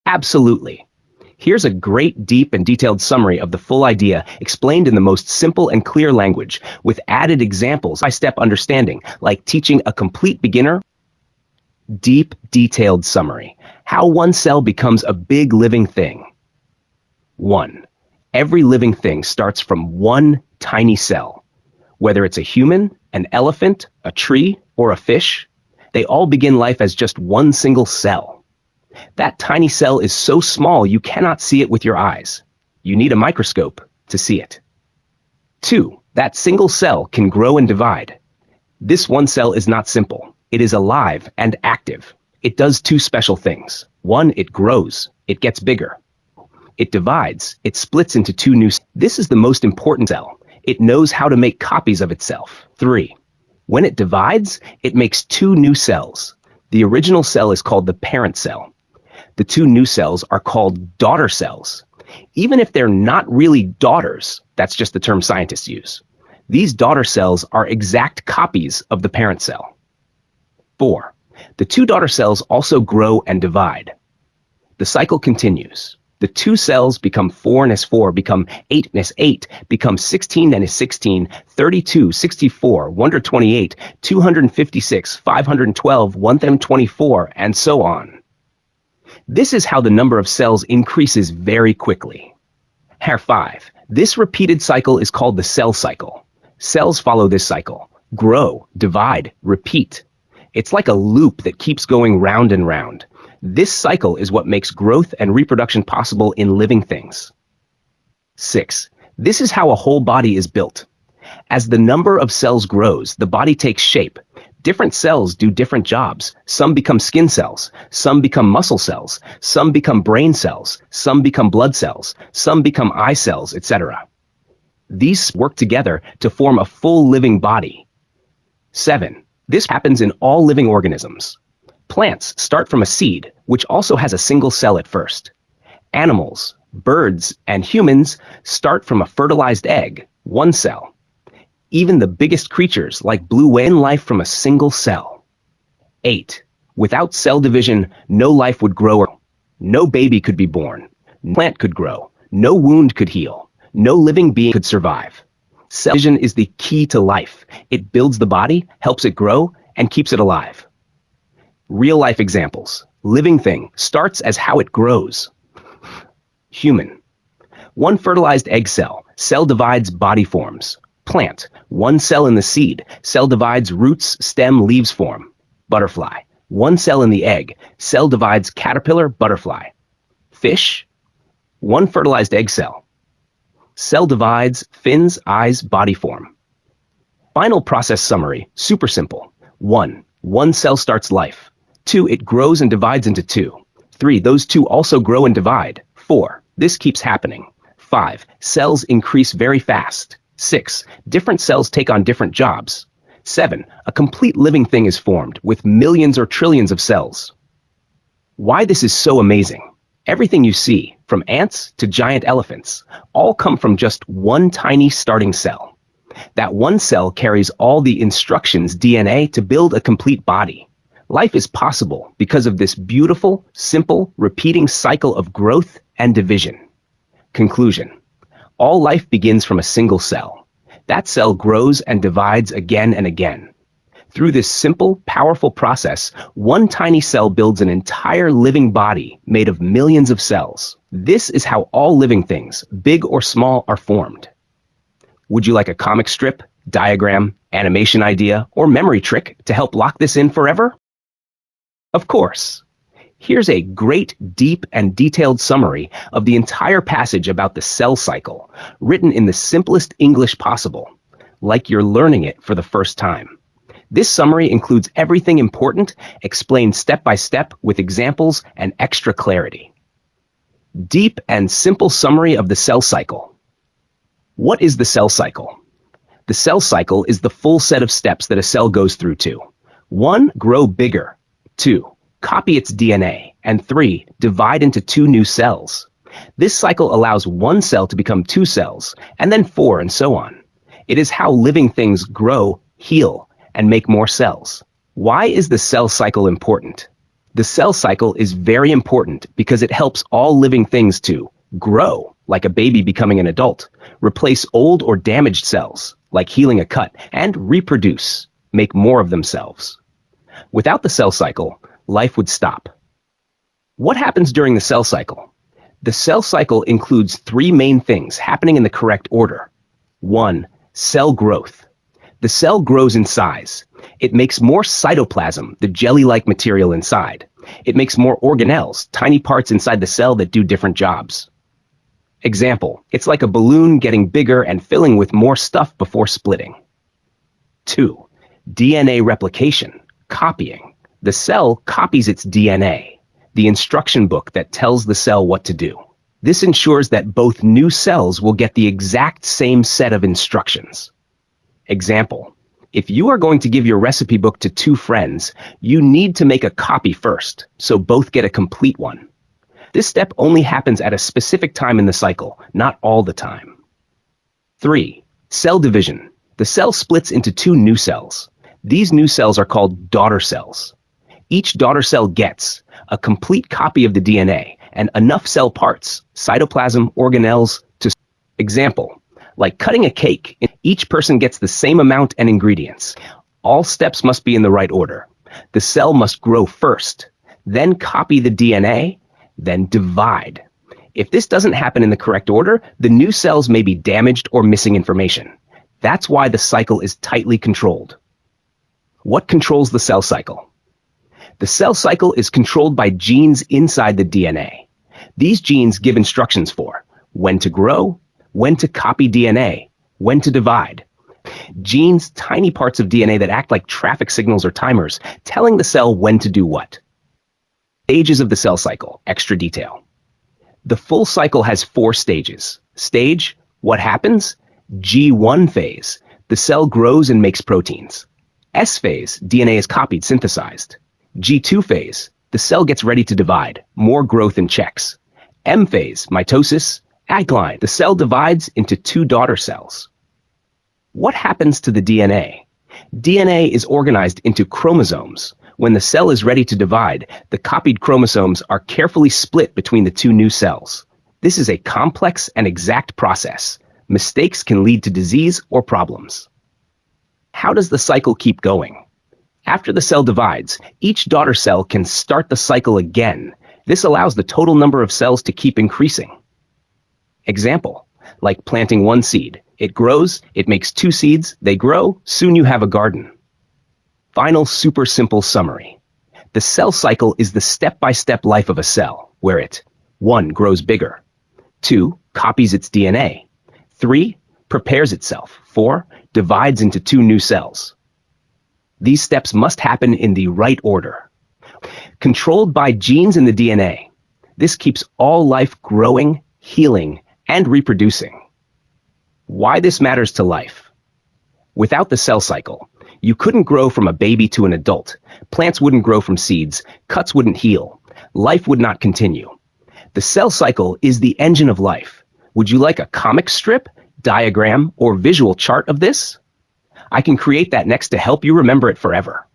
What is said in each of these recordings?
Absolutely. Here's a great, deep, and detailed summary of the full idea explained in the most simple and clear language, with added examples by step understanding, like teaching a complete beginner. Deep, detailed summary. How one cell becomes a big living thing. 1. Every living thing starts from one tiny cell. Whether it's a human, an elephant, a tree, or a fish, they all begin life as just one single cell. That tiny cell is so small you cannot see it with your eyes. You need a microscope to see it. 2. That single cell can grow and divide. This one cell is not simple. It is alive and active. It does two special things. 1, it grows. It gets bigger. It divides. It splits into two new cells. This is the most important cell. It knows how to make copies of itself. 3. When it divides, it makes two new cells. The original cell is called the parent cell. The two new cells are called daughter cells. Even if they're not really daughters, that's just the term scientists use. These daughter cells are exact copies of the parent cell. 4. The two daughter cells also grow and divide. The cycle continues. The two cells become 4 and is 4, become 8 and is 8, become 16 and is 16, 32, 64, 128, 256, 512, 124, and so on. This is how the number of cells increases very quickly. 5. This repeated cycle is called the cell cycle. Cells follow this cycle. Grow, divide, repeat. It's like a loop that keeps going round and round. This cycle is what makes growth and reproduction possible in living things. 6. This is how a whole body is built. As the number of cells grows, the body takes shape. Different cells do different jobs. Some become skin cells, some become muscle cells, some become brain cells, some become blood cells, some become eye cells, etc. These work together to form a full living body. 7. This happens in all living organisms. Plants start from a seed, which also has a single cell at first. Animals, birds, and humans start from a fertilized egg, one cell. Even the biggest creatures, like blue whale, life from a single cell. 8. Without cell division, no life would grow. No baby could be born. No plant could grow. No wound could heal. No living being could survive. Cell division is the key to life. It builds the body, helps it grow, and keeps it alive. Real-life examples. Living thing starts as how it grows. Human. One fertilized egg cell. Cell divides, body forms. Plant. One cell in the seed. Cell divides, roots, stem, leaves form. Butterfly. One cell in the egg. Cell divides, caterpillar, butterfly. Fish. One fertilized egg cell. Cell divides, fins, eyes, body form. Final process summary. Super simple. 1. One cell starts life. 2. It grows and divides into 2. 3. Those 2 also grow and divide. 4. This keeps happening. 5. Cells increase very fast. 6. Different cells take on different jobs. 7. A complete living thing is formed with millions or trillions of cells. Why this is so amazing? Everything you see, from ants to giant elephants, all come from just one tiny starting cell. That one cell carries all the instructions, DNA, to build a complete body. Life is possible because of this beautiful, simple, repeating cycle of growth and division. Conclusion. All life begins from a single cell. That cell grows and divides again and again. Through this simple, powerful process, one tiny cell builds an entire living body made of millions of cells. This is how all living things, big or small, are formed. Would you like a comic strip, diagram, animation idea, or memory trick to help lock this in forever? Of course. Here's a great, deep, and detailed summary of the entire passage about the cell cycle, written in the simplest English possible, like you're learning it for the first time. This summary includes everything important, explained step by step with examples and extra clarity. Deep and simple summary of the cell cycle. What is the cell cycle? The cell cycle is the full set of steps that a cell goes through to 1. Grow bigger. 2. Copy its DNA. And 3. Divide into 2 new cells. This cycle allows one cell to become 2 cells, and then 4, and so on. It is how living things grow, heal, and make more cells. Why is the cell cycle important? The cell cycle is very important because it helps all living things to grow, like a baby becoming an adult, replace old or damaged cells, like healing a cut, and reproduce, make more of themselves. Without the cell cycle, life would stop. What happens during the cell cycle? The cell cycle includes three main things happening in the correct order. 1. Cell growth. The cell grows in size. It makes more cytoplasm, the jelly-like material inside. It makes more organelles, tiny parts inside the cell that do different jobs. Example, it's like a balloon getting bigger and filling with more stuff before splitting. 2. DNA replication, copying. The cell copies its DNA, the instruction book that tells the cell what to do. This ensures that both new cells will get the exact same set of instructions. Example, if you are going to give your recipe book to two friends, you need to make a copy first, so both get a complete one. This step only happens at a specific time in the cycle, not all the time. 3. Cell division. The cell splits into two new cells. These new cells are called daughter cells. Each daughter cell gets a complete copy of the DNA and enough cell parts, cytoplasm, organelles, to example, like cutting a cake, each person gets the same amount and ingredients. All steps must be in the right order. The cell must grow first, then copy the DNA, then divide. If this doesn't happen in the correct order, the new cells may be damaged or missing information. That's why the cycle is tightly controlled. What controls the cell cycle? The cell cycle is controlled by genes inside the DNA. These genes give instructions for when to grow, when to copy DNA, when to divide. Genes, tiny parts of DNA that act like traffic signals or timers, telling the cell when to do what. Stages of the cell cycle, extra detail. The full cycle has 4 stages. Stage, what happens? G1 phase, the cell grows and makes proteins. S phase, DNA is copied, synthesized. G2 phase, the cell gets ready to divide, more growth and checks. M phase, mitosis, agline, the cell divides into 2 daughter cells. What happens to the DNA? DNA is organized into chromosomes. When the cell is ready to divide, the copied chromosomes are carefully split between the 2 new cells. This is a complex and exact process. Mistakes can lead to disease or problems. How does the cycle keep going? After the cell divides, each daughter cell can start the cycle again. This allows the total number of cells to keep increasing. Example, like planting 1 seed. It grows, it makes 2 seeds, they grow, soon you have a garden. Final super simple summary. The cell cycle is the step-by-step life of a cell, where it 1. Grows bigger, 2. Copies its DNA, 3. Prepares itself, 4. Divides into 2 new cells. These steps must happen in the right order. Controlled by genes in the DNA, this keeps all life growing, healing, and reproducing. Why this matters to life? Without the cell cycle, you couldn't grow from a baby to an adult. Plants wouldn't grow from seeds. Cuts wouldn't heal. Life would not continue. The cell cycle is the engine of life. Would you like a comic strip, diagram, or visual chart of this? I can create that next to help you remember it forever.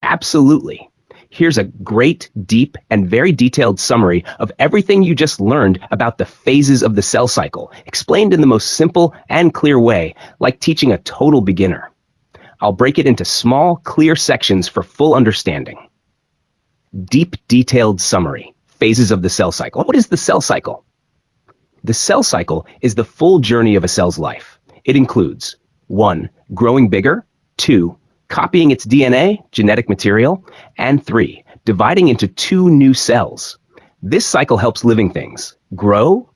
Absolutely. Here's a great, deep, and very detailed summary of everything you just learned about the phases of the cell cycle, explained in the most simple and clear way, like teaching a total beginner. I'll break it into small, clear sections for full understanding. Deep, detailed summary. Phases of the cell cycle. What is the cell cycle? The cell cycle is the full journey of a cell's life. It includes 1. Growing bigger, 2. Copying its DNA, genetic material, and 3. Dividing into 2 new cells. This cycle helps living things grow,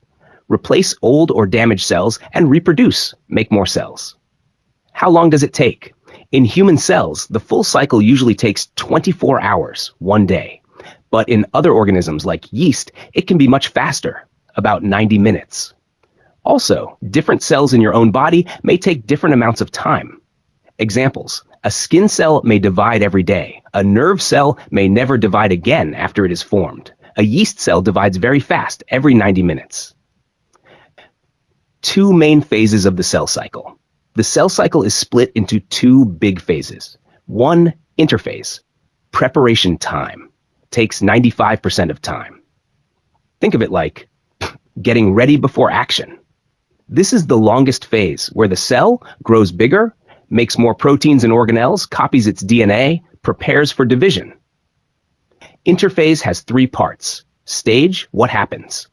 replace old or damaged cells, and reproduce, make more cells. How long does it take? In human cells, the full cycle usually takes 24 hours, 1 day. But in other organisms like yeast, it can be much faster, about 90 minutes. Also, different cells in your own body may take different amounts of time. Examples, a skin cell may divide every day. A nerve cell may never divide again after it is formed. A yeast cell divides very fast, every 90 minutes. 2 main phases of the cell cycle. The cell cycle is split into 2 big phases. 1. Interphase. preparation time takes 95% of time. Think of it like getting ready before action. This is the longest phase where the cell grows bigger, makes more proteins and organelles, copies its DNA, prepares for division. Interphase has three parts. Stage, what happens?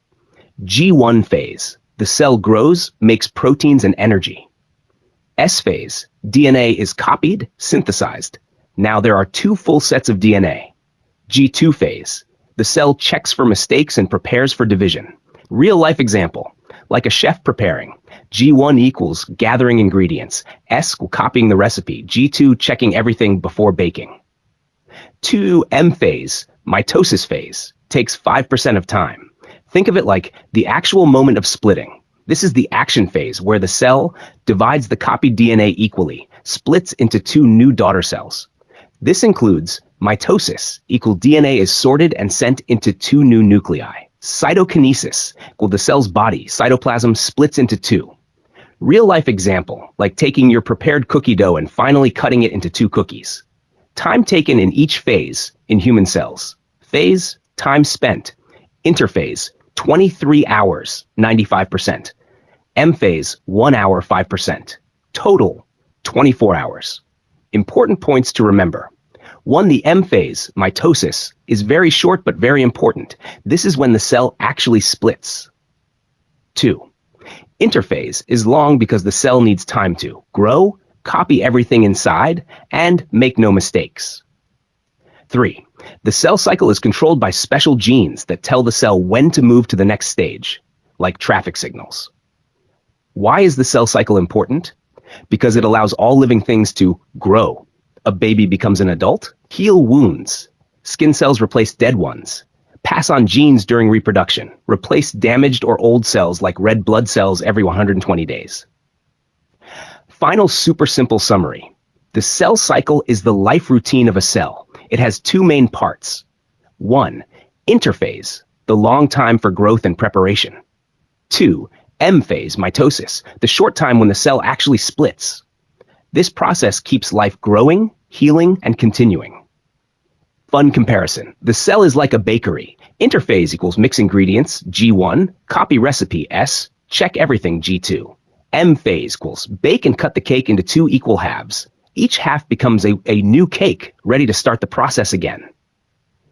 G1 phase, the cell grows, makes proteins and energy. S phase, DNA is copied, synthesized. Now there are two full sets of DNA. G2 phase, the cell checks for mistakes and prepares for division. Real life example, like a chef preparing. G1 equals gathering ingredients, S copying the recipe, G2 checking everything before baking. 2M phase, mitosis phase, takes 5% of time. Think of it like the actual moment of splitting. This is the action phase where the cell divides the copied DNA equally, splits into two new daughter cells. This includes mitosis, equal DNA is sorted and sent into two new nuclei. Cytokinesis, equal the cell's body, cytoplasm splits into two. Real life example, like taking your prepared cookie dough and finally cutting it into two cookies. Time taken in each phase in human cells. Phase, time spent. Interphase, 23 hours, 95%. M phase, 1 hour, 5%. Total, 24 hours. Important points to remember. 1. The M phase, mitosis, is very short but very important. This is when the cell actually splits. 2. Interphase is long because the cell needs time to grow, copy everything inside, and make no mistakes. 3. The cell cycle is controlled by special genes that tell the cell when to move to the next stage, like traffic signals. Why is the cell cycle important? Because it allows all living things to grow. A baby becomes an adult, heal wounds, skin cells replace dead ones, pass on genes during reproduction, replace damaged or old cells like red blood cells every 120 days. Final super simple summary. The cell cycle is the life routine of a cell. It has two main parts. 1. Interphase, the long time for growth and preparation. 2. M phase, mitosis, the short time when the cell actually splits. This process keeps life growing, healing, and continuing. Fun comparison. The cell is like a bakery. Interphase equals mix ingredients, G1, copy recipe, S, check everything, G2. M phase equals bake and cut the cake into two equal halves. Each half becomes a new cake, ready to start the process again.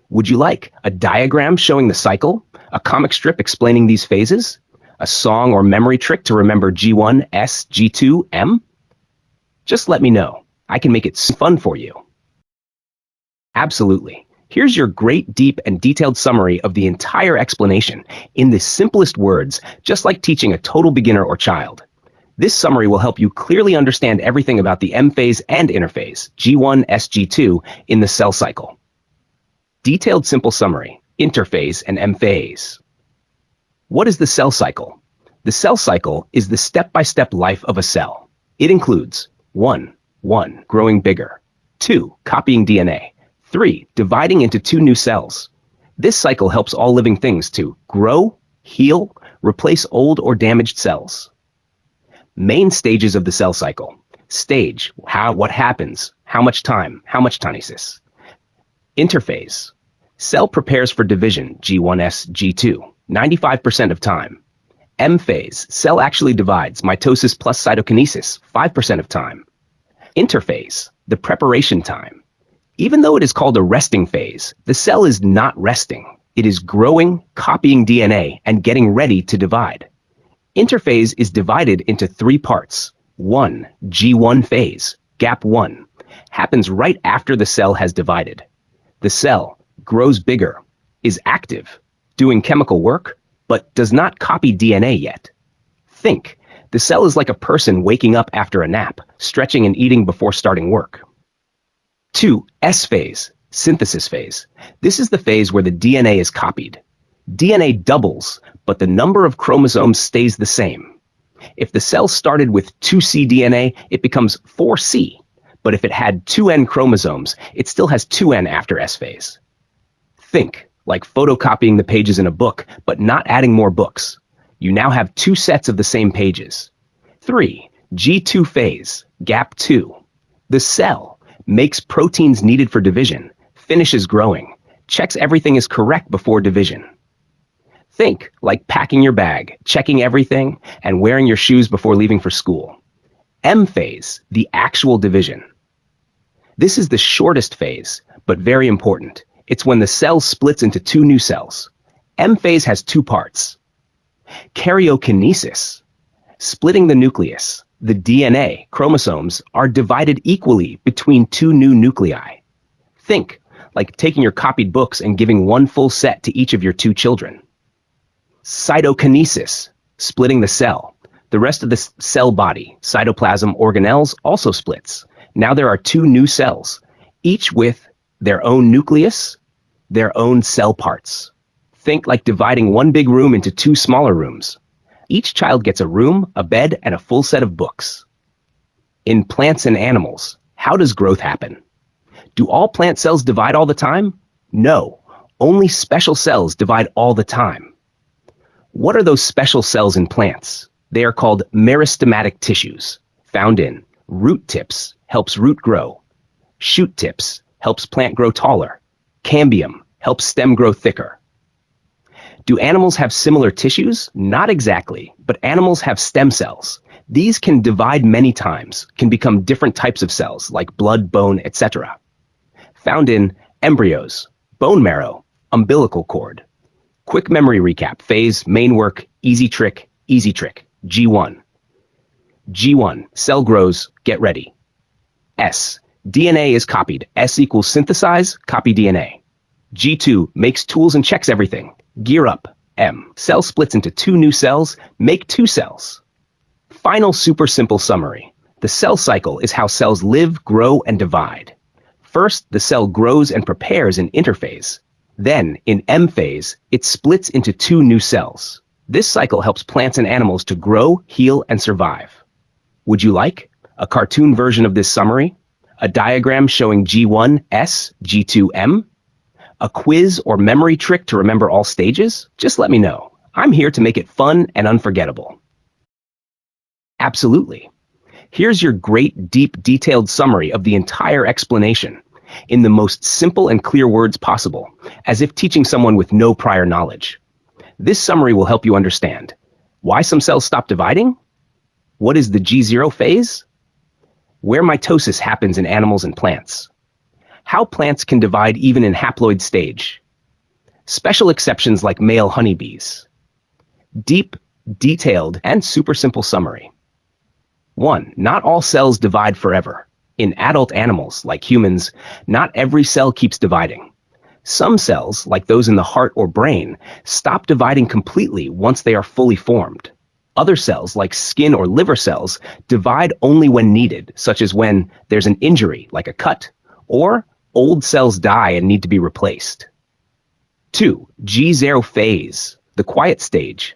Would you like a diagram showing the cycle? A comic strip explaining these phases? A song or memory trick to remember G1, S, G2, M? Just let me know. I can make it fun for you. Absolutely. Here's your great, deep, and detailed summary of the entire explanation in the simplest words, just like teaching a total beginner or child. This summary will help you clearly understand everything about the M phase and interphase, G1, S, G2, in the cell cycle. Detailed simple summary, interphase and M phase. What is the cell cycle? The cell cycle is the step-by-step life of a cell. It includes 1. Growing bigger. 2. Copying DNA. 3. Dividing into two new cells. This cycle helps all living things to grow, heal, replace old or damaged cells. Main stages of the cell cycle. Stage, what happens, how much time, how much kinesis. Interphase. Cell prepares for division, G1S, G2, 95% of time. M phase, cell actually divides, mitosis plus cytokinesis, 5% of time. Interphase, the preparation time. Even though it is called a resting phase, the cell is not resting. It is growing, copying DNA, and getting ready to divide. Interphase is divided into three parts. 1. G1 phase, gap 1, happens right after the cell has divided. The cell grows bigger, is active, doing chemical work, but does not copy DNA yet. Think, the cell is like a person waking up after a nap, stretching and eating before starting work. 2. S phase, synthesis phase. This is the phase where the DNA is copied. DNA doubles, but the number of chromosomes stays the same. If the cell started with 2C DNA, it becomes 4C. But if it had 2N chromosomes, it still has 2N after S phase. Think, like photocopying the pages in a book, but not adding more books. You now have two sets of the same pages. 3. G2 phase, gap 2. The cell makes proteins needed for division. finishes growing, checks everything is correct before division. Think like packing your bag, checking everything, and wearing your shoes before leaving for school. M phase, the actual division. This is the shortest phase, but very important. It's when the cell splits into two new cells. M phase has two parts. Karyokinesis, splitting the nucleus. The DNA, chromosomes, are divided equally between two new nuclei. Think like taking your copied books and giving one full set to each of your two children. Cytokinesis, splitting the cell. The rest of the cell body, cytoplasm, organelles, also splits. Now there are two new cells, each with their own nucleus, their own cell parts. Think like dividing one big room into two smaller rooms. Each child gets a room, a bed, and a full set of books. In plants and animals, how does growth happen? Do all plant cells divide all the time? No, only special cells divide all the time. What are those special cells in plants? They are called meristematic tissues, found in root tips, helps root grow. Shoot tips, helps plant grow taller. Cambium, helps stem grow thicker. Do animals have similar tissues? Not exactly, but animals have stem cells. These can divide many times, can become different types of cells like blood, bone, etc. Found in embryos, bone marrow, umbilical cord. Quick memory recap, phase, main work, easy trick, G1. G1, cell grows, get ready. S, DNA is copied, S equals synthesize, copy DNA. G2, makes tools and checks everything. Gear up. M. Cell splits into two new cells, make two cells. Final super simple summary. The cell cycle is how cells live, grow, and divide. First, the cell grows and prepares in interphase. Then, in M phase, it splits into two new cells. This cycle helps plants and animals to grow, heal, and survive. Would you like a cartoon version of this summary? A diagram showing G1S, G2M? A quiz or memory trick to remember all stages? Just let me know. I'm here to make it fun and unforgettable. Absolutely. Here's your great, deep, detailed summary of the entire explanation in the most simple and clear words possible, as if teaching someone with no prior knowledge. This summary will help you understand why some cells stop dividing, what is the G0 phase, where mitosis happens in animals and plants, how plants can divide even in haploid stage, special exceptions like male honeybees. Deep, detailed, and super simple summary. 1. Not all cells divide forever. In adult animals, like humans, not every cell keeps dividing. Some cells, like those in the heart or brain, stop dividing completely once they are fully formed. Other cells, like skin or liver cells, divide only when needed, such as when there's an injury, like a cut, or old cells die and need to be replaced. 2. G0 phase, the quiet stage.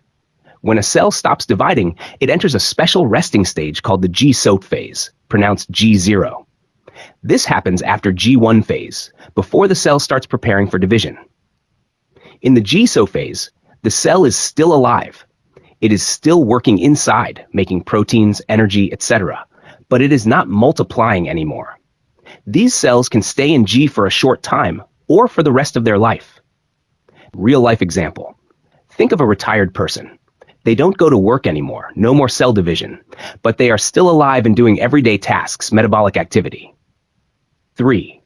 When a cell stops dividing, it enters a special resting stage called the G-SOAT phase, pronounced G0. This happens after G1 phase, before the cell starts preparing for division. In the G-SOAT phase, the cell is still alive. It is still working inside, making proteins, energy, etc., but it is not multiplying anymore. These cells can stay in G for a short time, or for the rest of their life. Real-life example. Think of a retired person. They don't go to work anymore, no more cell division, but they are still alive and doing everyday tasks, metabolic activity. 3.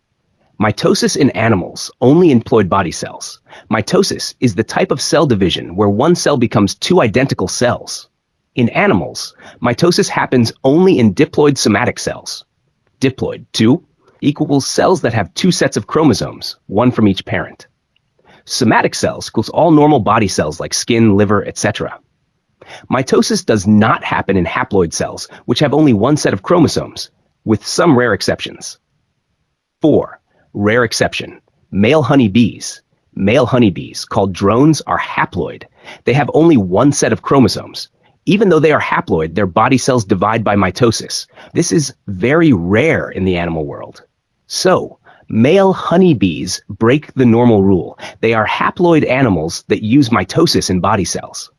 Mitosis in animals only employed body cells. Mitosis is the type of cell division where one cell becomes two identical cells. In animals, mitosis happens only in diploid somatic cells. Diploid, 2, equals cells that have two sets of chromosomes, one from each parent. Somatic cells equals all normal body cells like skin, liver, etc. Mitosis does not happen in haploid cells, which have only one set of chromosomes, with some rare exceptions. 4. Rare exception. Male honeybees. Male honeybees, called drones, are haploid. They have only one set of chromosomes. Even though they are haploid, their body cells divide by mitosis. This is very rare in the animal world. So, male honeybees break the normal rule. They are haploid animals that use mitosis in body cells.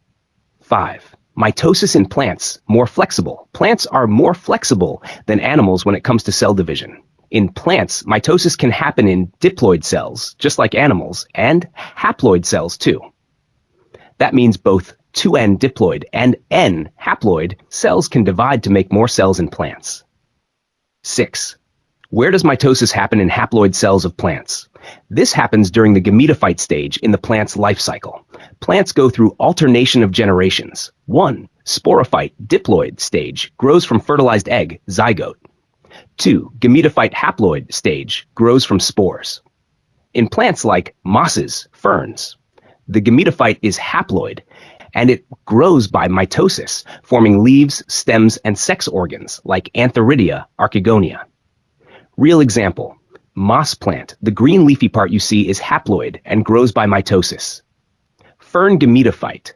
5. Mitosis in plants, more flexible. Plants are more flexible than animals when it comes to cell division. In plants, mitosis can happen in diploid cells, just like animals, and haploid cells too. That means both 2N diploid and N haploid cells can divide to make more cells in plants. 6. Where does mitosis happen in haploid cells of plants? This happens during the gametophyte stage in the plant's life cycle. Plants go through alternation of generations. 1. Sporophyte diploid stage grows from fertilized egg, zygote. 2. Gametophyte haploid stage grows from spores. In plants like mosses, ferns, the gametophyte is haploid, and it grows by mitosis, forming leaves, stems, and sex organs like Antheridia, Archegonia. Real example, moss plant, the green leafy part you see is haploid and grows by mitosis. Fern gametophyte,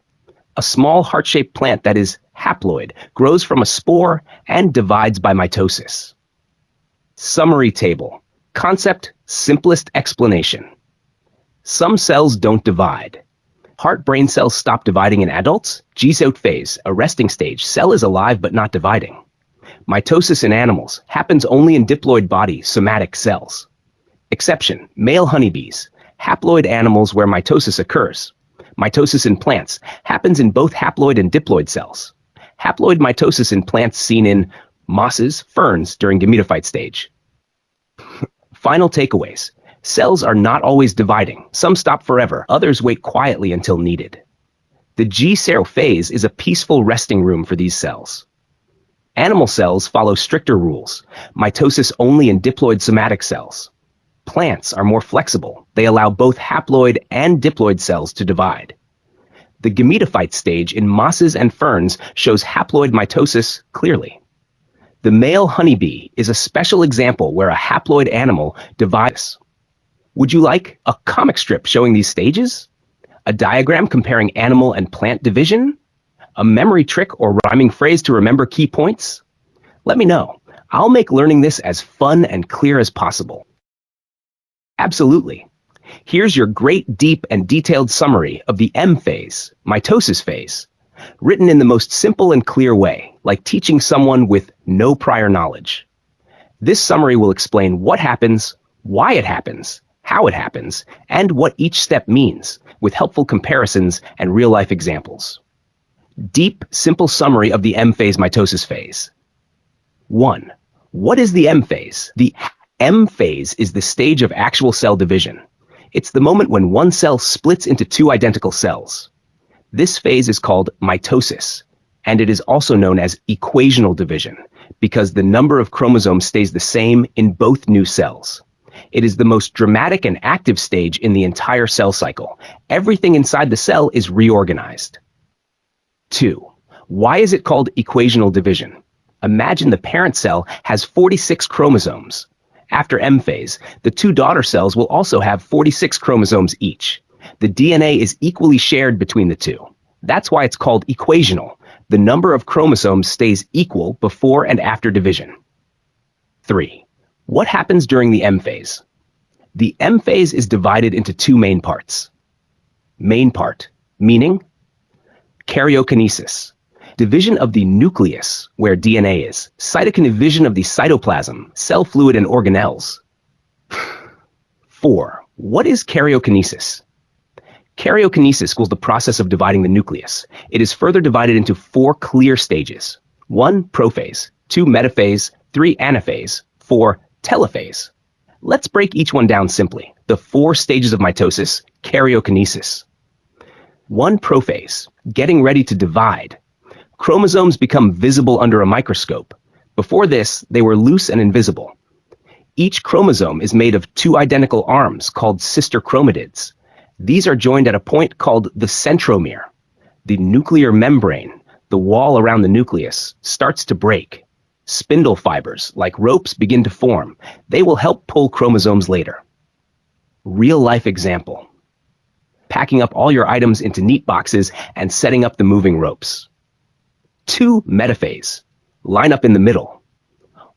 a small heart-shaped plant that is haploid, grows from a spore and divides by mitosis. Summary table. Concept, simplest explanation. Some cells don't divide. Heart-brain cells stop dividing in adults. G-zone phase, a resting stage. Cell is alive but not dividing. Mitosis in animals happens only in diploid body, somatic cells. Exception, male honeybees. Haploid animals where mitosis occurs. Mitosis in plants happens in both haploid and diploid cells. Haploid mitosis in plants seen in mosses, ferns during gametophyte stage. Final takeaways. Cells are not always dividing. Some stop forever, others wait quietly until needed. The G-zone phase is a peaceful resting room for these cells. Animal cells follow stricter rules. Mitosis only in diploid somatic cells. Plants are more flexible. They allow both haploid and diploid cells to divide. The gametophyte stage in mosses and ferns shows haploid mitosis clearly. The male honeybee is a special example where a haploid animal divides. Would you like a comic strip showing these stages? A diagram comparing animal and plant division? A memory trick or rhyming phrase to remember key points? Let me know. I'll make learning this as fun and clear as possible. Absolutely. Here's your great, deep, and detailed summary of the M phase, mitosis phase, written in the most simple and clear way, like teaching someone with no prior knowledge. This summary will explain what happens, why it happens, how it happens, and what each step means, with helpful comparisons and real-life examples. Deep, simple summary of the M phase mitosis phase. 1. What is the M phase? The M phase is the stage of actual cell division. It's the moment when one cell splits into two identical cells. This phase is called mitosis, and it is also known as equational division because the number of chromosomes stays the same in both new cells. It is the most dramatic and active stage in the entire cell cycle. Everything inside the cell is reorganized. 2. Why is it called equational division? Imagine the parent cell has 46 chromosomes. After M phase, the two daughter cells will also have 46 chromosomes each. The DNA is equally shared between the two. That's why it's called equational. The number of chromosomes stays equal before and after division. 3. What happens during the M phase? The M phase is divided into two main parts. Main part, meaning karyokinesis, division of the nucleus, where DNA is, cytokinevision of the cytoplasm, cell fluid, and organelles. 4. What is karyokinesis? Karyokinesis equals the process of dividing the nucleus. It is further divided into 4 clear stages. 1. Prophase, 2. Metaphase, 3. Anaphase, 4. Telophase. Let's break each one down simply. The 4 stages of mitosis, karyokinesis. 1. Prophase, getting ready to divide. Chromosomes become visible under a microscope. Before this, they were loose and invisible. Each chromosome is made of 2 identical arms called sister chromatids. These are joined at a point called the centromere. The nuclear membrane, the wall around the nucleus, starts to break. Spindle fibers, like ropes, begin to form. They will help pull chromosomes later. Real-life example. Packing up all your items into neat boxes and setting up the moving ropes. 2. Metaphase. Line up in the middle.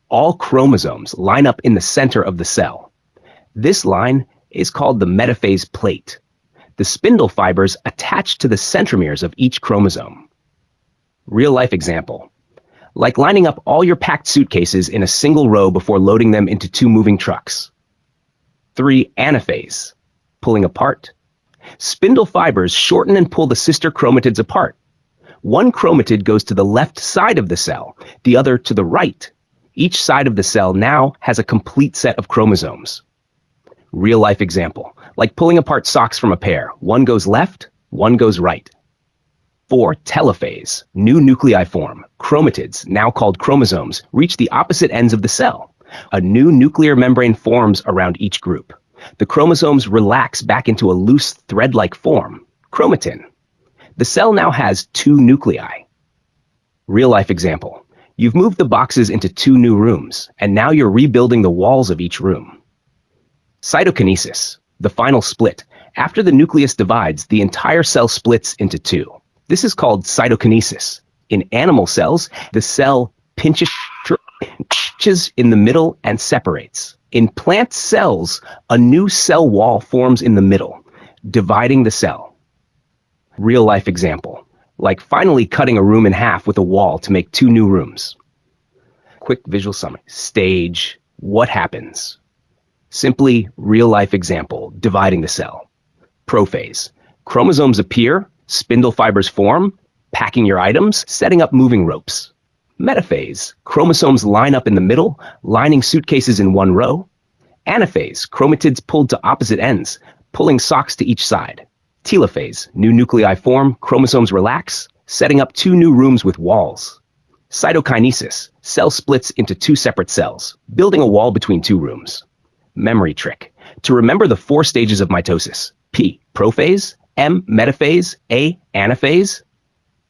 All chromosomes line up in the center of the cell. This line is called the metaphase plate. The spindle fibers attach to the centromeres of each chromosome. Real-life example. like lining up all your packed suitcases in a single row before loading them into two moving trucks. 3. Anaphase, pulling apart. Spindle fibers shorten and pull the sister chromatids apart. One chromatid goes to the left side of the cell, the other to the right. Each side of the cell now has a complete set of chromosomes. Real-life example, like pulling apart socks from a pair. One goes left, one goes right. 4. Telophase, new nuclei form. Chromatids, now called chromosomes, reach the opposite ends of the cell. A new nuclear membrane forms around each group. The chromosomes relax back into a loose thread-like form, chromatin. The cell now has 2 nuclei. Real-life example. You've moved the boxes into 2 new rooms, and now you're rebuilding the walls of each room. Cytokinesis, the final split. After the nucleus divides, the entire cell splits into 2. This is called cytokinesis. In animal cells, the cell pinches in the middle and separates. In plant cells, a new cell wall forms in the middle, dividing the cell. Real-life example, like finally cutting a room in half with a wall to make 2 new rooms. Quick visual summary. Stage, what happens? Simply, real-life example, dividing the cell. Prophase, chromosomes appear, spindle fibers form, packing your items, setting up moving ropes. Metaphase, chromosomes line up in the middle, lining suitcases in one row. Anaphase, chromatids pulled to opposite ends, pulling socks to each side. Telophase, new nuclei form, chromosomes relax, setting up 2 new rooms with walls. Cytokinesis, cell splits into 2 separate cells, building a wall between 2 rooms. Memory trick. To remember the 4 stages of mitosis: P. Prophase, M. Metaphase, A. Anaphase,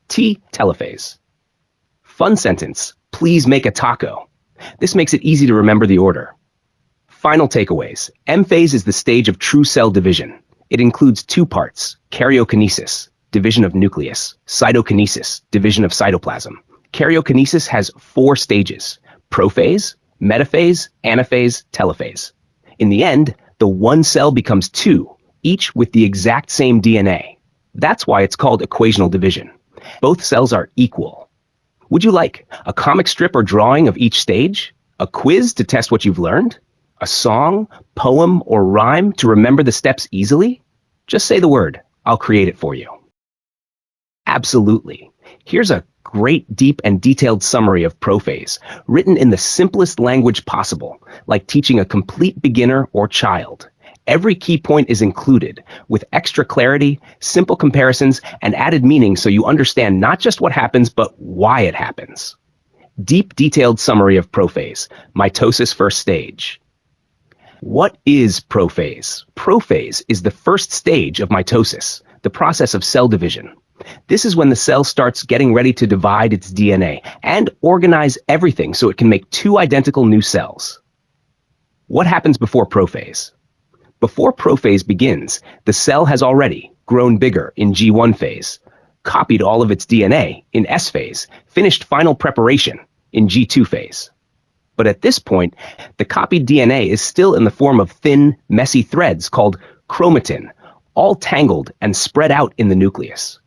T. Telophase. Fun sentence. Please make a taco. This makes it easy to remember the order. Final takeaways. M phase is the stage of true cell division. It includes 2 parts: karyokinesis, division of nucleus; cytokinesis, division of cytoplasm. Karyokinesis has 4 stages: prophase, metaphase, anaphase, telophase. In the end, the one cell becomes 2, each with the exact same DNA. That's why it's called equational division. Both cells are equal. Would you like a comic strip or drawing of each stage? A quiz to test what you've learned? A song, poem, or rhyme to remember the steps easily? Just say the word. I'll create it for you. Absolutely. Here's a great, deep, and detailed summary of prophase, written in the simplest language possible, like teaching a complete beginner or child. Every key point is included, with extra clarity, simple comparisons, and added meaning so you understand not just what happens, but why it happens. Deep, detailed summary of prophase, mitosis first stage. What is prophase? Prophase is the first stage of mitosis, the process of cell division. This is when the cell starts getting ready to divide its DNA and organize everything so it can make 2 identical new cells. What happens before prophase? Before prophase begins, the cell has already grown bigger in G1 phase, copied all of its DNA in S phase, finished final preparation in G2 phase. But at this point, the copied DNA is still in the form of thin, messy threads called chromatin, all tangled and spread out in the nucleus.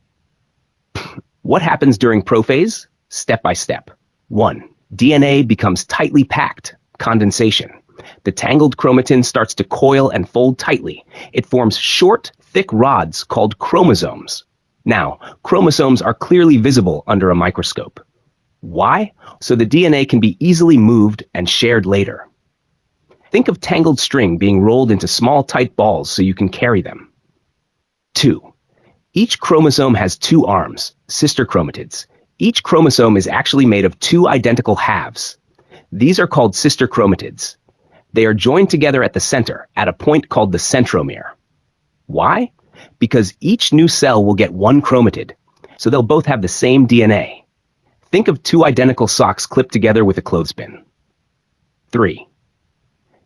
What happens during prophase? Step by step. 1. DNA becomes tightly packed, condensation. The tangled chromatin starts to coil and fold tightly. It forms short, thick rods called chromosomes. Now, chromosomes are clearly visible under a microscope. Why? So the DNA can be easily moved and shared later. Think of tangled string being rolled into small, tight balls so you can carry them. 2. Each chromosome has 2 arms, sister chromatids. Each chromosome is actually made of 2 identical halves. These are called sister chromatids. They are joined together at the center, at a point called the centromere. Why? Because each new cell will get 1 chromatid, so they'll both have the same DNA. Think of 2 identical socks clipped together with a clothespin. 3.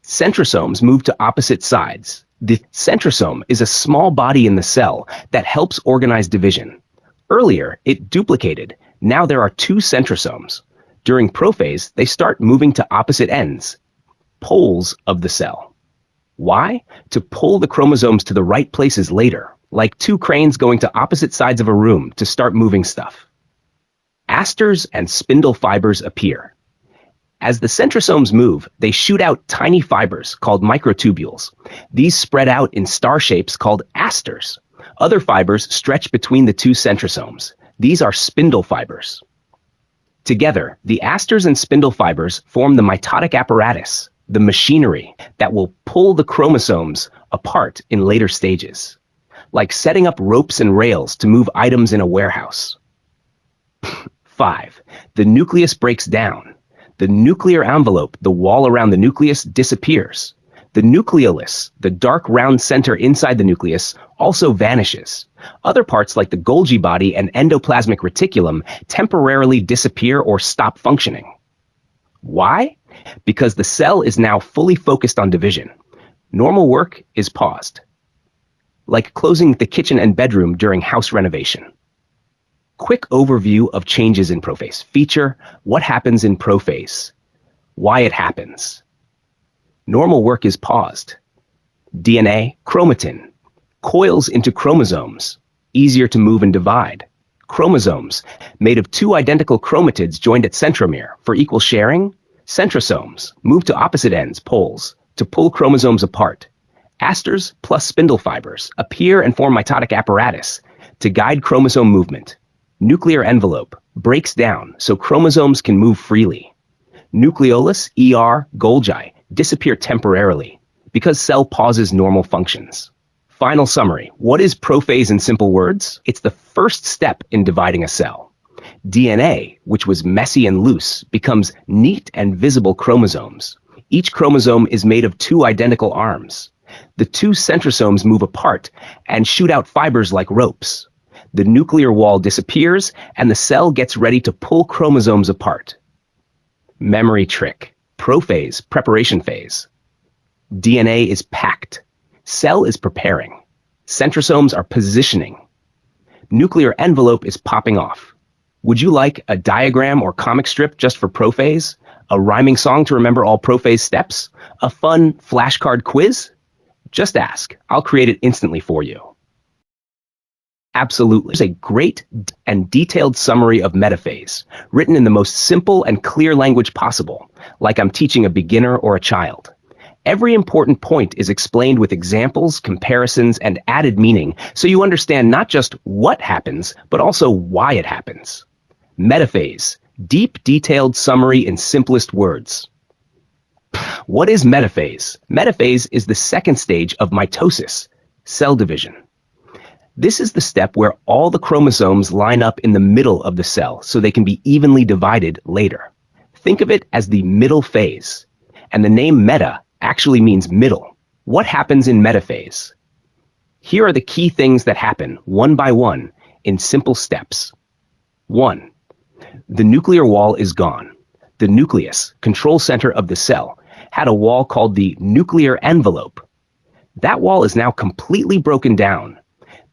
Centrosomes move to opposite sides. The centrosome is a small body in the cell that helps organize division. Earlier, it duplicated. Now there are 2 centrosomes. During prophase, they start moving to opposite ends, poles of the cell. Why? To pull the chromosomes to the right places later, like 2 cranes going to opposite sides of a room to start moving stuff. Asters and spindle fibers appear. As the centrosomes move, they shoot out tiny fibers called microtubules. These spread out in star shapes called asters. Other fibers stretch between the two centrosomes. These are spindle fibers. Together, the asters and spindle fibers form the mitotic apparatus, the machinery that will pull the chromosomes apart in later stages, like setting up ropes and rails to move items in a warehouse. 5. The nucleus breaks down. The nuclear envelope, the wall around the nucleus, disappears. The nucleolus, the dark round center inside the nucleus, also vanishes. Other parts like the Golgi body and endoplasmic reticulum temporarily disappear or stop functioning. Why? Because the cell is now fully focused on division. Normal work is paused, like closing the kitchen and bedroom during house renovation. Quick overview of changes in prophase. Feature: what happens in prophase, why it happens. Normal work is paused. DNA, chromatin, coils into chromosomes, easier to move and divide. Chromosomes, made of two identical chromatids joined at centromere for equal sharing. Centrosomes, move to opposite ends, poles, to pull chromosomes apart. Asters plus spindle fibers appear and form mitotic apparatus to guide chromosome movement. Nuclear envelope breaks down so chromosomes can move freely. Nucleolus, Golgi, disappear temporarily because cell pauses normal functions. Final summary. What is prophase in simple words? It's the first step in dividing a cell. DNA, which was messy and loose, becomes neat and visible chromosomes. Each chromosome is made of two identical arms. The two centrosomes move apart and shoot out fibers like ropes. The nuclear wall disappears, and the cell gets ready to pull chromosomes apart. Memory trick. Prophase, preparation phase. DNA is packed. Cell is preparing. Centrosomes are positioning. Nuclear envelope is popping off. Would you like a diagram or comic strip just for prophase? A rhyming song to remember all prophase steps? A fun flashcard quiz? Just ask. I'll create it instantly for you. Absolutely. There's a great and detailed summary of metaphase, written in the most simple and clear language possible, like I'm teaching a beginner or a child. Every important point is explained with examples, comparisons, and added meaning, so you understand not just what happens, but also why it happens. Metaphase, deep, detailed summary in simplest words. What is metaphase? Metaphase is the second stage of mitosis, cell division. This is the step where all the chromosomes line up in the middle of the cell so they can be evenly divided later. Think of it as the middle phase, and the name meta actually means middle. What happens in metaphase? Here are the key things that happen, one by one, in simple steps. 1. The nuclear wall is gone. The nucleus, control center of the cell, had a wall called the nuclear envelope. That wall is now completely broken down.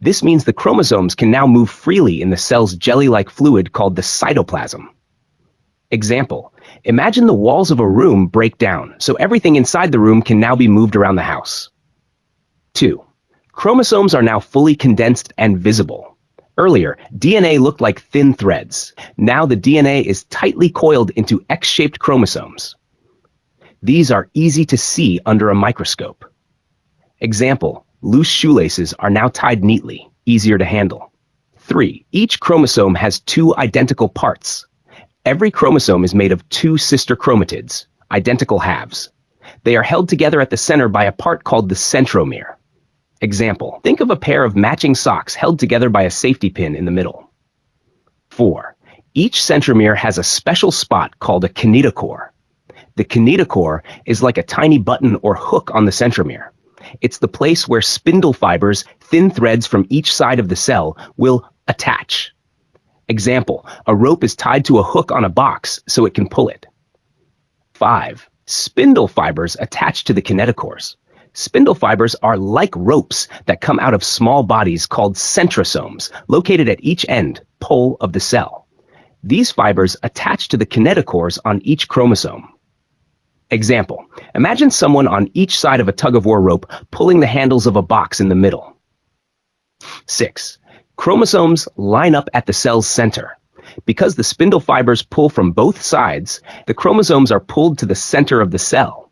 This means the chromosomes can now move freely in the cell's jelly-like fluid called the cytoplasm. Example: imagine the walls of a room break down, so everything inside the room can now be moved around the house. 2. Chromosomes are now fully condensed and visible. Earlier, DNA looked like thin threads. Now the DNA is tightly coiled into X-shaped chromosomes. These are easy to see under a microscope. Example: loose shoelaces are now tied neatly, easier to handle. 3. Each chromosome has two identical parts. Every chromosome is made of two sister chromatids, identical halves. They are held together at the center by a part called the centromere. Example: think of a pair of matching socks held together by a safety pin in the middle. 4. Each centromere has a special spot called a kinetochore. The kinetochore is like a tiny button or hook on the centromere. It's the place where spindle fibers, thin threads from each side of the cell, will attach. Example: a rope is tied to a hook on a box so it can pull it. 5. Spindle fibers attach to the kinetochores. Spindle fibers are like ropes that come out of small bodies called centrosomes, located at each end, pole of the cell. These fibers attach to the kinetochores on each chromosome. Example: imagine someone on each side of a tug-of-war rope pulling the handles of a box in the middle. 6. Chromosomes line up at the cell's center. Because the spindle fibers pull from both sides, the chromosomes are pulled to the center of the cell.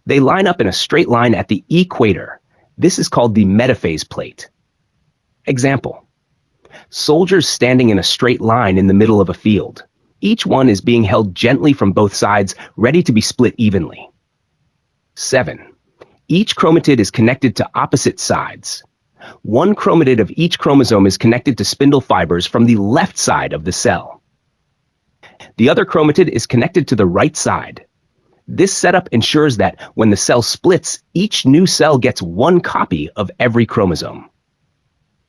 They line up in a straight line at the equator. This is called the metaphase plate. Example: soldiers standing in a straight line in the middle of a field. Each one is being held gently from both sides, ready to be split evenly. 7. Each chromatid is connected to opposite sides. One chromatid of each chromosome is connected to spindle fibers from the left side of the cell. The other chromatid is connected to the right side. This setup ensures that when the cell splits, each new cell gets one copy of every chromosome.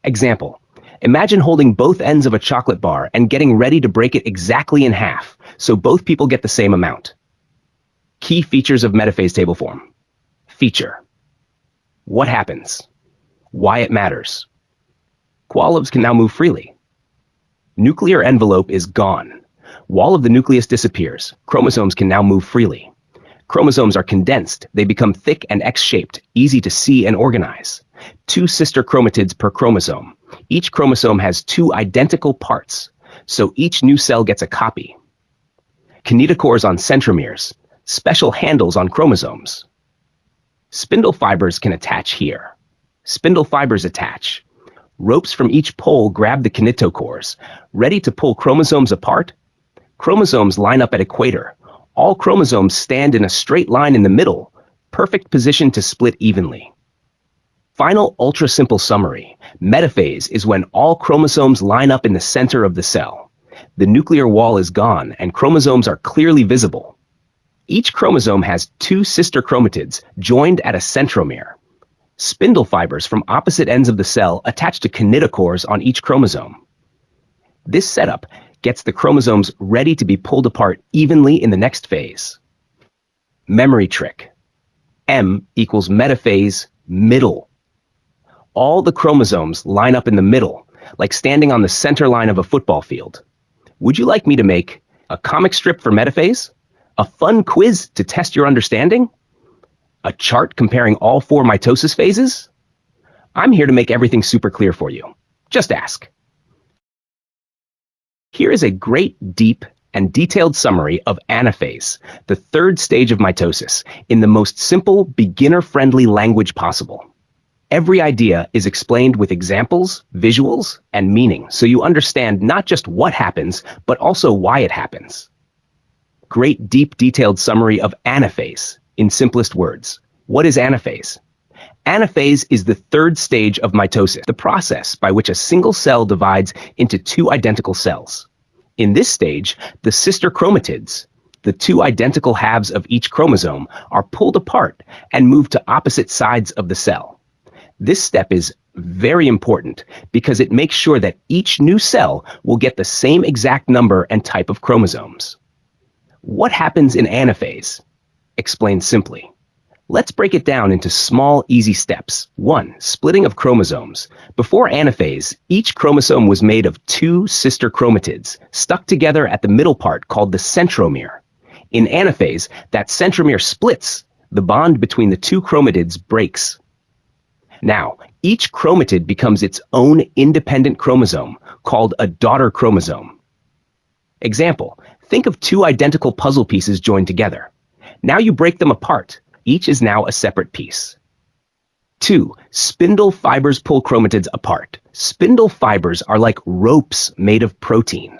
Example: imagine holding both ends of a chocolate bar and getting ready to break it exactly in half, so both people get the same amount. Key features of metaphase table form. Feature: what happens? Why it matters. Qualims can now move freely. Nuclear envelope is gone. Wall of the nucleus disappears. Chromosomes can now move freely. Chromosomes are condensed. They become thick and X-shaped, easy to see and organize. 2 sister chromatids per chromosome. Each chromosome has 2 identical parts, so each new cell gets a copy. Kinetochores on centromeres, special handles on chromosomes. Spindle fibers can attach here. Spindle fibers attach. Ropes from each pole grab the kinetochores, ready to pull chromosomes apart. Chromosomes line up at equator. All chromosomes stand in a straight line in the middle, perfect position to split evenly. Final ultra-simple summary. Metaphase is when all chromosomes line up in the center of the cell. The nuclear wall is gone and chromosomes are clearly visible. Each chromosome has 2 sister chromatids joined at a centromere. Spindle fibers from opposite ends of the cell attach to kinetochores on each chromosome. This setup gets the chromosomes ready to be pulled apart evenly in the next phase. Memory trick. M equals metaphase middle. All the chromosomes line up in the middle, like standing on the center line of a football field. Would you like me to make a comic strip for metaphase? A fun quiz to test your understanding? A chart comparing all 4 mitosis phases? I'm here to make everything super clear for you. Just ask. Here is a great, deep, and detailed summary of anaphase, the 3rd stage of mitosis, in the most simple, beginner-friendly language possible. Every idea is explained with examples, visuals, and meaning, so you understand not just what happens, but also why it happens. Great, deep, detailed summary of anaphase. In simplest words, what is anaphase? Anaphase is the 3rd stage of mitosis, the process by which a single cell divides into 2 identical cells. In this stage, the sister chromatids, the 2 identical halves of each chromosome, are pulled apart and moved to opposite sides of the cell. This step is very important because it makes sure that each new cell will get the same exact number and type of chromosomes. What happens in anaphase? Explained simply. Let's break it down into small, easy steps. 1. Splitting of chromosomes. Before anaphase, each chromosome was made of 2 sister chromatids, stuck together at the middle part called the centromere. In anaphase, that centromere splits. The bond between the 2 chromatids breaks. Now, each chromatid becomes its own independent chromosome, called a daughter chromosome. Example: think of 2 identical puzzle pieces joined together. Now you break them apart. Each is now a separate piece. 2. Spindle fibers pull chromatids apart. Spindle fibers are like ropes made of protein.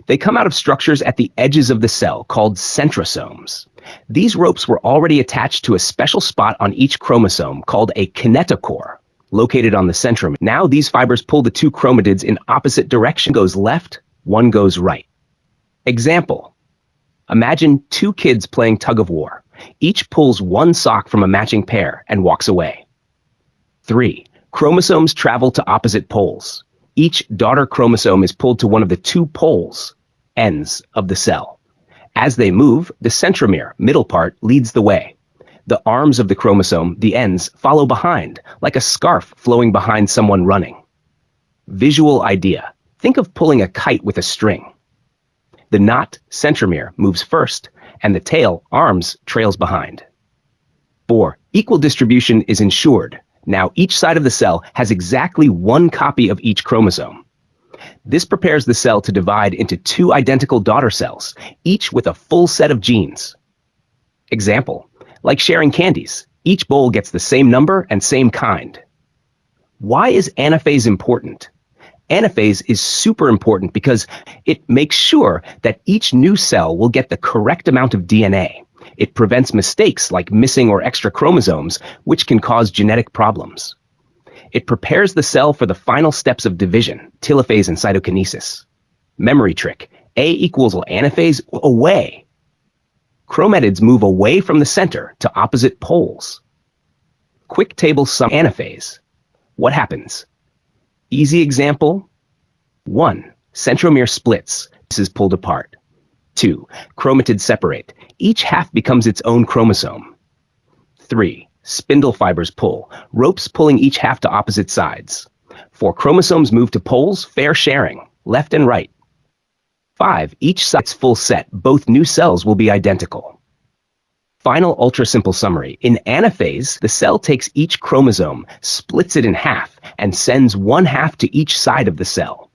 They come out of structures at the edges of the cell called centrosomes. These ropes were already attached to a special spot on each chromosome called a kinetochore, located on the centromere. Now these fibers pull the 2 chromatids in opposite direction. One goes left, one goes right. Example: imagine 2 kids playing tug of war. Each pulls 1 sock from a matching pair and walks away. 3. Chromosomes travel to opposite poles. Each daughter chromosome is pulled to one of the 2 poles, ends of the cell. As they move, the centromere, middle part, leads the way. The arms of the chromosome, the ends, follow behind, like a scarf flowing behind someone running. Visual idea. Think of pulling a kite with a string. The knot, centromere, moves first, and the tail, arms, trails behind. 4. Equal distribution is ensured. Now each side of the cell has exactly 1 copy of each chromosome. This prepares the cell to divide into two identical daughter cells, each with a full set of genes. Example, like sharing candies, each bowl gets the same number and same kind. Why is anaphase important? Anaphase is super important because it makes sure that each new cell will get the correct amount of DNA. It prevents mistakes like missing or extra chromosomes, which can cause genetic problems. It prepares the cell for the final steps of division, telophase and cytokinesis. Memory trick, A equals anaphase away. Chromatids move away from the center to opposite poles. Quick table sum anaphase. What happens? Easy example. 1. Centromere splits. This is pulled apart. 2. Chromatids separate. Each half becomes its own chromosome. 3. Spindle fibers pull. Ropes pulling each half to opposite sides. 4. Chromosomes move to poles, fair sharing, left and right. 5. Each side's full set. Both new cells will be identical. Final ultra-simple summary. In anaphase, the cell takes each chromosome, splits it in half, and sends one half to each side of the cell.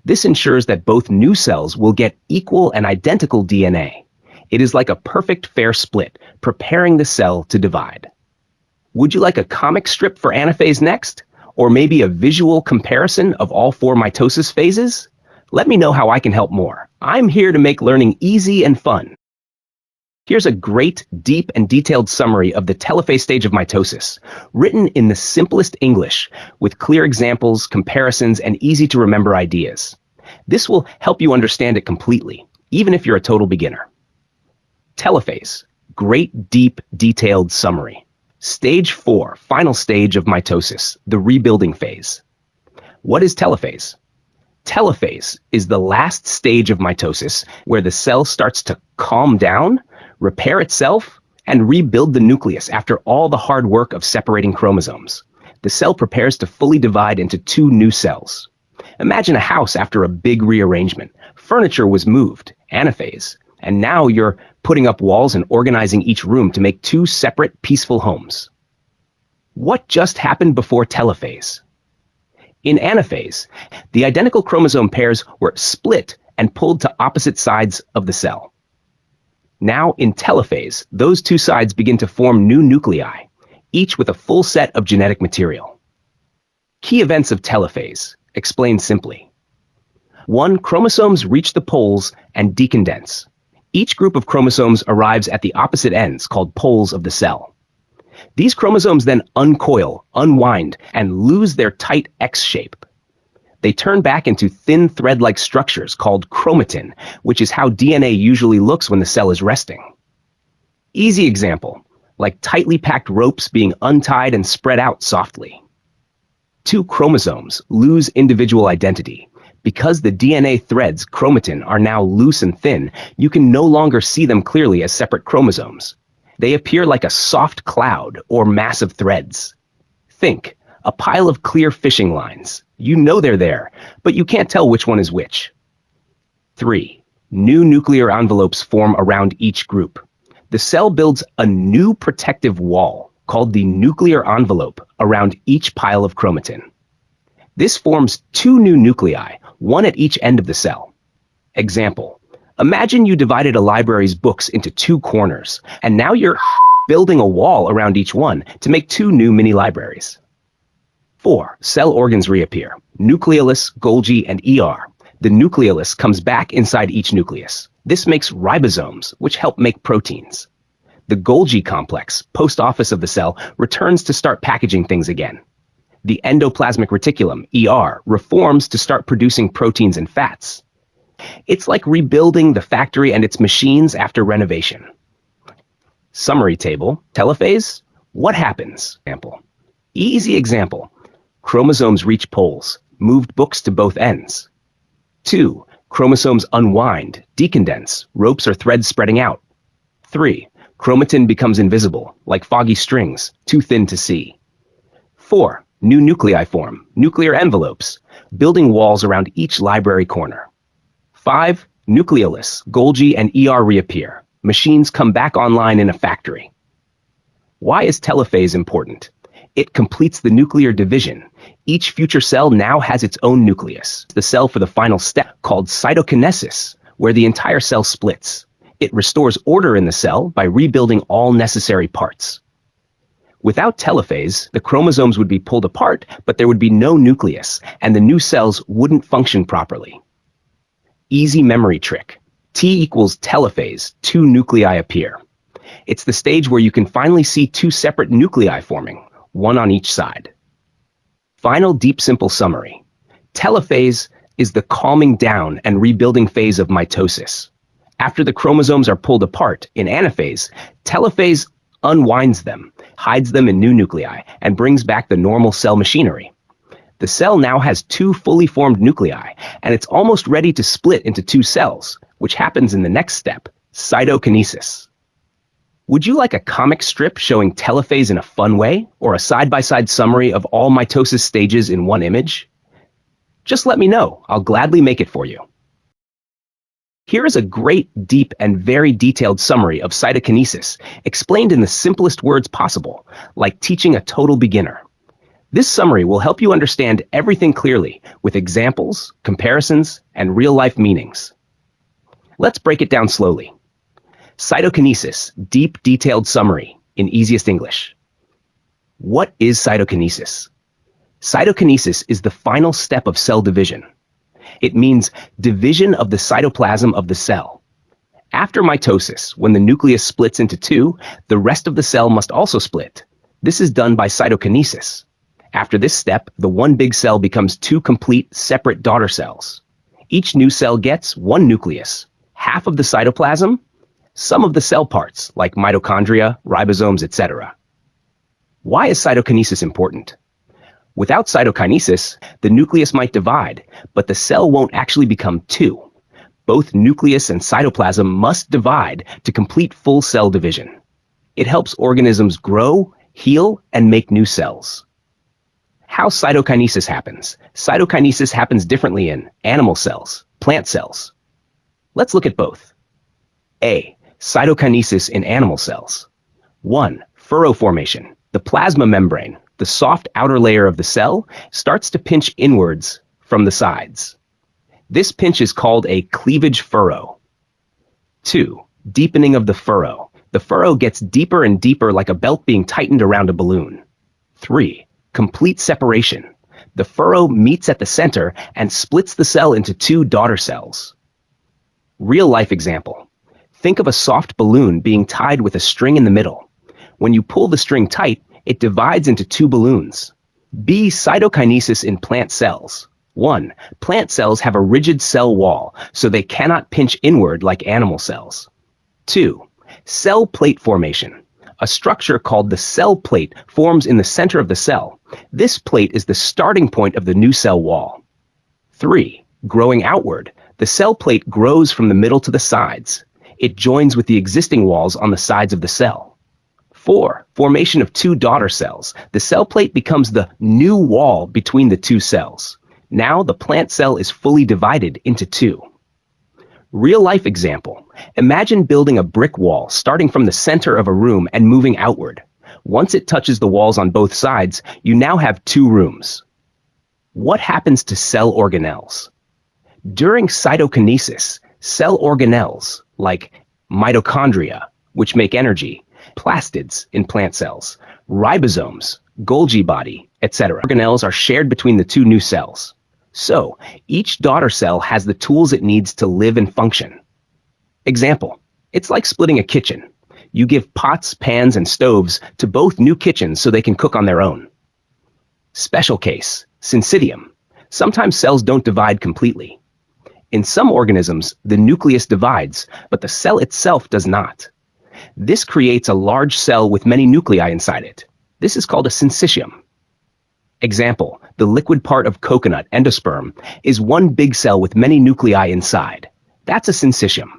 This ensures that both new cells will get equal and identical DNA. It is like a perfect fair split, preparing the cell to divide. Would you like a comic strip for anaphase next? Or maybe a visual comparison of all 4 mitosis phases? Let me know how I can help more. I'm here to make learning easy and fun. Here's a great, deep, and detailed summary of the telophase stage of mitosis, written in the simplest English, with clear examples, comparisons, and easy-to-remember ideas. This will help you understand it completely, even if you're a total beginner. Telophase, great, deep, detailed summary. Stage 4, final stage of mitosis, the rebuilding phase. What is telophase? Telophase is the last stage of mitosis where the cell starts to calm down, repair itself, and rebuild the nucleus after all the hard work of separating chromosomes. The cell prepares to fully divide into 2 new cells. Imagine a house after a big rearrangement. Furniture was moved, anaphase, and now you're putting up walls and organizing each room to make 2 separate, peaceful homes. What just happened before telophase? In anaphase, the identical chromosome pairs were split and pulled to opposite sides of the cell. Now, in telophase, those 2 sides begin to form new nuclei, each with a full set of genetic material. Key events of telophase, explained simply. 1. Chromosomes reach the poles and decondense. Each group of chromosomes arrives at the opposite ends, called poles of the cell. These chromosomes then uncoil, unwind, and lose their tight X shape. They turn back into thin thread-like structures called chromatin, which is how DNA usually looks when the cell is resting. Easy example, like tightly packed ropes being untied and spread out softly. 2 chromosomes lose individual identity. Because the DNA threads, chromatin, are now loose and thin, you can no longer see them clearly as separate chromosomes. They appear like a soft cloud or mass of threads. Think, a pile of clear fishing lines. You know they're there, but you can't tell which one is which. 3. New nuclear envelopes form around each group. The cell builds a new protective wall, called the nuclear envelope, around each pile of chromatin. This forms 2 new nuclei, one at each end of the cell. Example, imagine you divided a library's books into 2 corners, and now you're building a wall around each one to make 2 new mini-libraries. 4. Cell organs reappear. Nucleolus, Golgi, and ER. The nucleolus comes back inside each nucleus. This makes ribosomes, which help make proteins. The Golgi complex, post office of the cell, returns to start packaging things again. The endoplasmic reticulum, ER, reforms to start producing proteins and fats. It's like rebuilding the factory and its machines after renovation. Summary table, telophase, what happens? Example. Easy example. Chromosomes reach poles, moved books to both ends. 2. Chromosomes unwind, decondense, ropes or threads spreading out. 3. Chromatin becomes invisible, like foggy strings, too thin to see. 4. New nuclei form, nuclear envelopes, building walls around each library corner. 5. Nucleolus, Golgi, and ER reappear. Machines come back online in a factory. Why is telophase important? It completes the nuclear division. Each future cell now has its own nucleus, the cell for the final step, called cytokinesis, where the entire cell splits. It restores order in the cell by rebuilding all necessary parts. Without telophase, the chromosomes would be pulled apart, but there would be no nucleus, and the new cells wouldn't function properly. Easy memory trick. T equals telophase, 2 nuclei appear. It's the stage where you can finally see 2 separate nuclei forming, one on each side. Final deep simple summary. Telophase is the calming down and rebuilding phase of mitosis. After the chromosomes are pulled apart in anaphase, telophase unwinds them, hides them in new nuclei, and brings back the normal cell machinery. The cell now has 2 fully formed nuclei, and it's almost ready to split into 2 cells, which happens in the next step, cytokinesis. Would you like a comic strip showing telophase in a fun way, or a side-by-side summary of all mitosis stages in one image? Just let me know. I'll gladly make it for you. Here is a great, deep, and very detailed summary of cytokinesis, explained in the simplest words possible, like teaching a total beginner. This summary will help you understand everything clearly, with examples, comparisons, and real-life meanings. Let's break it down slowly. Cytokinesis, deep, detailed summary, in easiest English. What is cytokinesis? Cytokinesis is the final step of cell division. It means division of the cytoplasm of the cell. After mitosis, when the nucleus splits into 2, the rest of the cell must also split. This is done by cytokinesis. After this step, the one big cell becomes 2 complete, separate daughter cells. Each new cell gets 1 nucleus, half of the cytoplasm, some of the cell parts, like mitochondria, ribosomes, etc. Why is cytokinesis important? Without cytokinesis, the nucleus might divide, but the cell won't actually become 2. Both nucleus and cytoplasm must divide to complete full cell division. It helps organisms grow, heal, and make new cells. How cytokinesis happens. Cytokinesis happens differently in animal cells, plant cells. Let's look at both. A. Cytokinesis in animal cells. 1. Furrow formation. The plasma membrane, the soft outer layer of the cell, starts to pinch inwards from the sides. This pinch is called a cleavage furrow. 2. Deepening of the furrow. The furrow gets deeper and deeper like a belt being tightened around a balloon. 3. Complete separation. The furrow meets at the center and splits the cell into 2 daughter cells. Real-life example. Think of a soft balloon being tied with a string in the middle. When you pull the string tight, it divides into 2 balloons. B. Cytokinesis in plant cells. 1. Plant cells have a rigid cell wall, so they cannot pinch inward like animal cells. 2. Cell plate formation. A structure called the cell plate forms in the center of the cell. This plate is the starting point of the new cell wall. 3. Growing outward. The cell plate grows from the middle to the sides. It joins with the existing walls on the sides of the cell. 4. Formation of 2 daughter cells. The cell plate becomes the new wall between the 2 cells. Now the plant cell is fully divided into 2. Real-life example. Imagine building a brick wall starting from the center of a room and moving outward. Once it touches the walls on both sides, you now have 2 rooms. What happens to cell organelles? During cytokinesis, cell organelles, like mitochondria, which make energy, plastids in plant cells, ribosomes, Golgi body, etc. Organelles are shared between the 2 new cells. So, each daughter cell has the tools it needs to live and function. Example, it's like splitting a kitchen. You give pots, pans, and stoves to both new kitchens so they can cook on their own. Special case, syncytium. Sometimes cells don't divide completely. In some organisms, the nucleus divides, but the cell itself does not. This creates a large cell with many nuclei inside it. This is called a syncytium. Example, the liquid part of coconut, endosperm, is one big cell with many nuclei inside. That's a syncytium.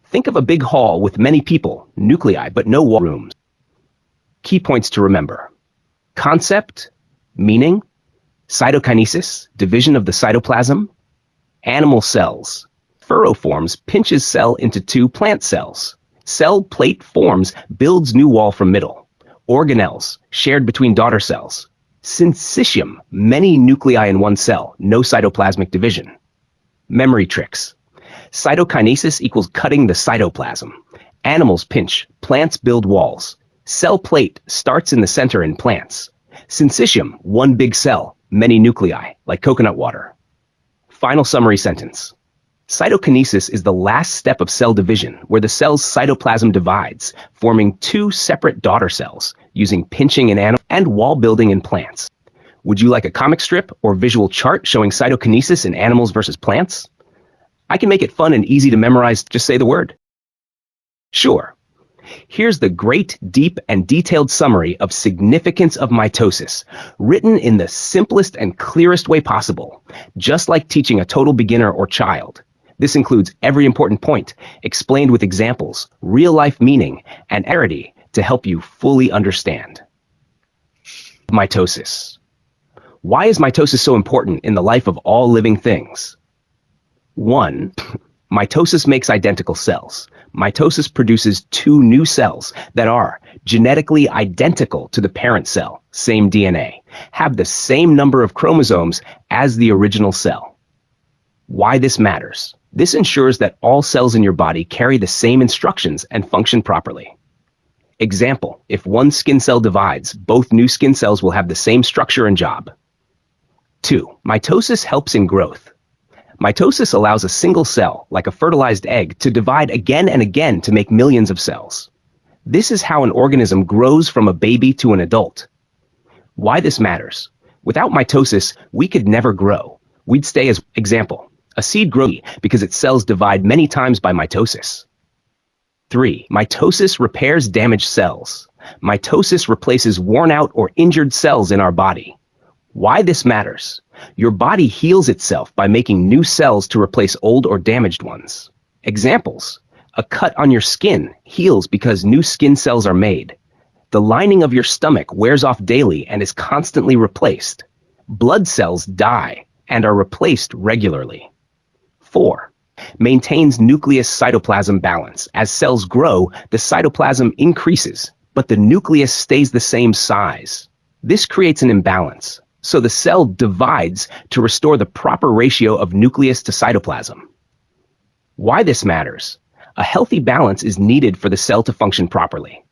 Think of a big hall with many people, nuclei, but no wall rooms. Key points to remember. Concept, meaning, cytokinesis, division of the cytoplasm, animal cells. Furrow forms pinches cell into 2 plant cells. Cell plate forms builds new wall from middle. Organelles, shared between daughter cells. Syncytium, many nuclei in one cell, no cytoplasmic division. Memory tricks. Cytokinesis equals cutting the cytoplasm. Animals pinch, plants build walls. Cell plate starts in the center in plants. Syncytium, one big cell, many nuclei, like coconut water. Final summary sentence. Cytokinesis is the last step of cell division where the cell's cytoplasm divides, forming two separate daughter cells, using pinching in animals and wall building in plants. Would you like a comic strip or visual chart showing cytokinesis in animals versus plants? I can make it fun and easy to memorize, just say the word. Sure. Here's the great, deep, and detailed summary of significance of mitosis, written in the simplest and clearest way possible, just like teaching a total beginner or child. This includes every important point, explained with examples, real-life meaning, and clarity to help you fully understand. Mitosis. Why is mitosis so important in the life of all living things? 1. Mitosis makes identical cells. Mitosis produces two new cells that are genetically identical to the parent cell, same DNA, have the same number of chromosomes as the original cell. Why this matters? This ensures that all cells in your body carry the same instructions and function properly. Example, if one skin cell divides, both new skin cells will have the same structure and job. 2. Mitosis helps in growth. Mitosis allows a single cell, like a fertilized egg, to divide again and again to make millions of cells. This is how an organism grows from a baby to an adult. Why this matters? Without mitosis, we could never grow. We'd stay as example. A seed grows because its cells divide many times by mitosis. 3. Mitosis repairs damaged cells. Mitosis replaces worn-out or injured cells in our body. Why this matters? Your body heals itself by making new cells to replace old or damaged ones. Examples. A cut on your skin heals because new skin cells are made. The lining of your stomach wears off daily and is constantly replaced. Blood cells die and are replaced regularly. 4. Maintains nucleus cytoplasm balance. As cells grow, the cytoplasm increases, but the nucleus stays the same size. This creates an imbalance, so the cell divides to restore the proper ratio of nucleus to cytoplasm. Why this matters? A healthy balance is needed for the cell to function properly.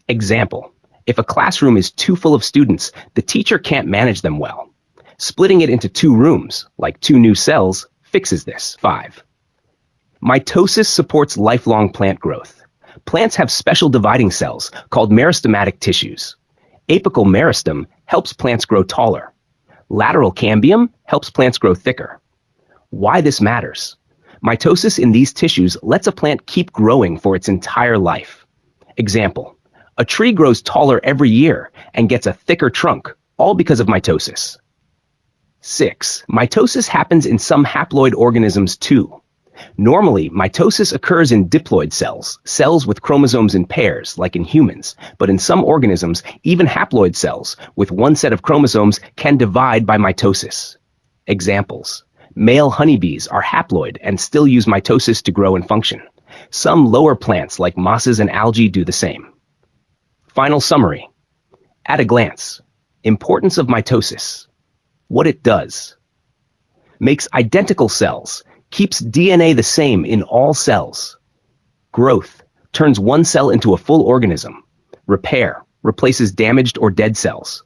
Example, if a classroom is too full of students, the teacher can't manage them well. Splitting it into 2 rooms, like 2 new cells, fixes this. 5. Mitosis supports lifelong plant growth. Plants have special dividing cells called meristematic tissues. Apical meristem helps plants grow taller. Lateral cambium helps plants grow thicker. Why this matters? Mitosis in these tissues lets a plant keep growing for its entire life. Example, a tree grows taller every year and gets a thicker trunk, all because of mitosis. 6. Mitosis happens in some haploid organisms too. Normally, mitosis occurs in diploid cells, cells with chromosomes in pairs, like in humans, but in some organisms, even haploid cells with one set of chromosomes can divide by mitosis. Examples. Male honeybees are haploid and still use mitosis to grow and function. Some lower plants like mosses and algae do the same. Final summary. At a glance, importance of mitosis. What it does. Makes identical cells, keeps DNA the same in all cells. Growth, turns one cell into a full organism. Repair, replaces damaged or dead cells.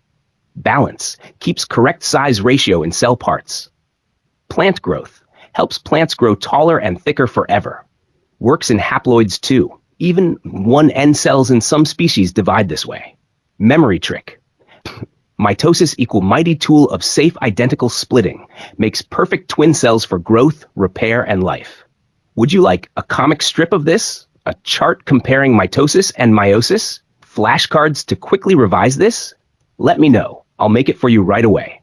Balance, keeps correct size ratio in cell parts. Plant growth, helps plants grow taller and thicker forever. Works in haploids too. Even 1N cells in some species divide this way. Memory trick. Mitosis equal mighty tool of safe identical splitting, makes perfect twin cells for growth, repair, and life. Would you like a comic strip of this? A chart comparing mitosis and meiosis? Flashcards to quickly revise this? Let me know. I'll make it for you right away.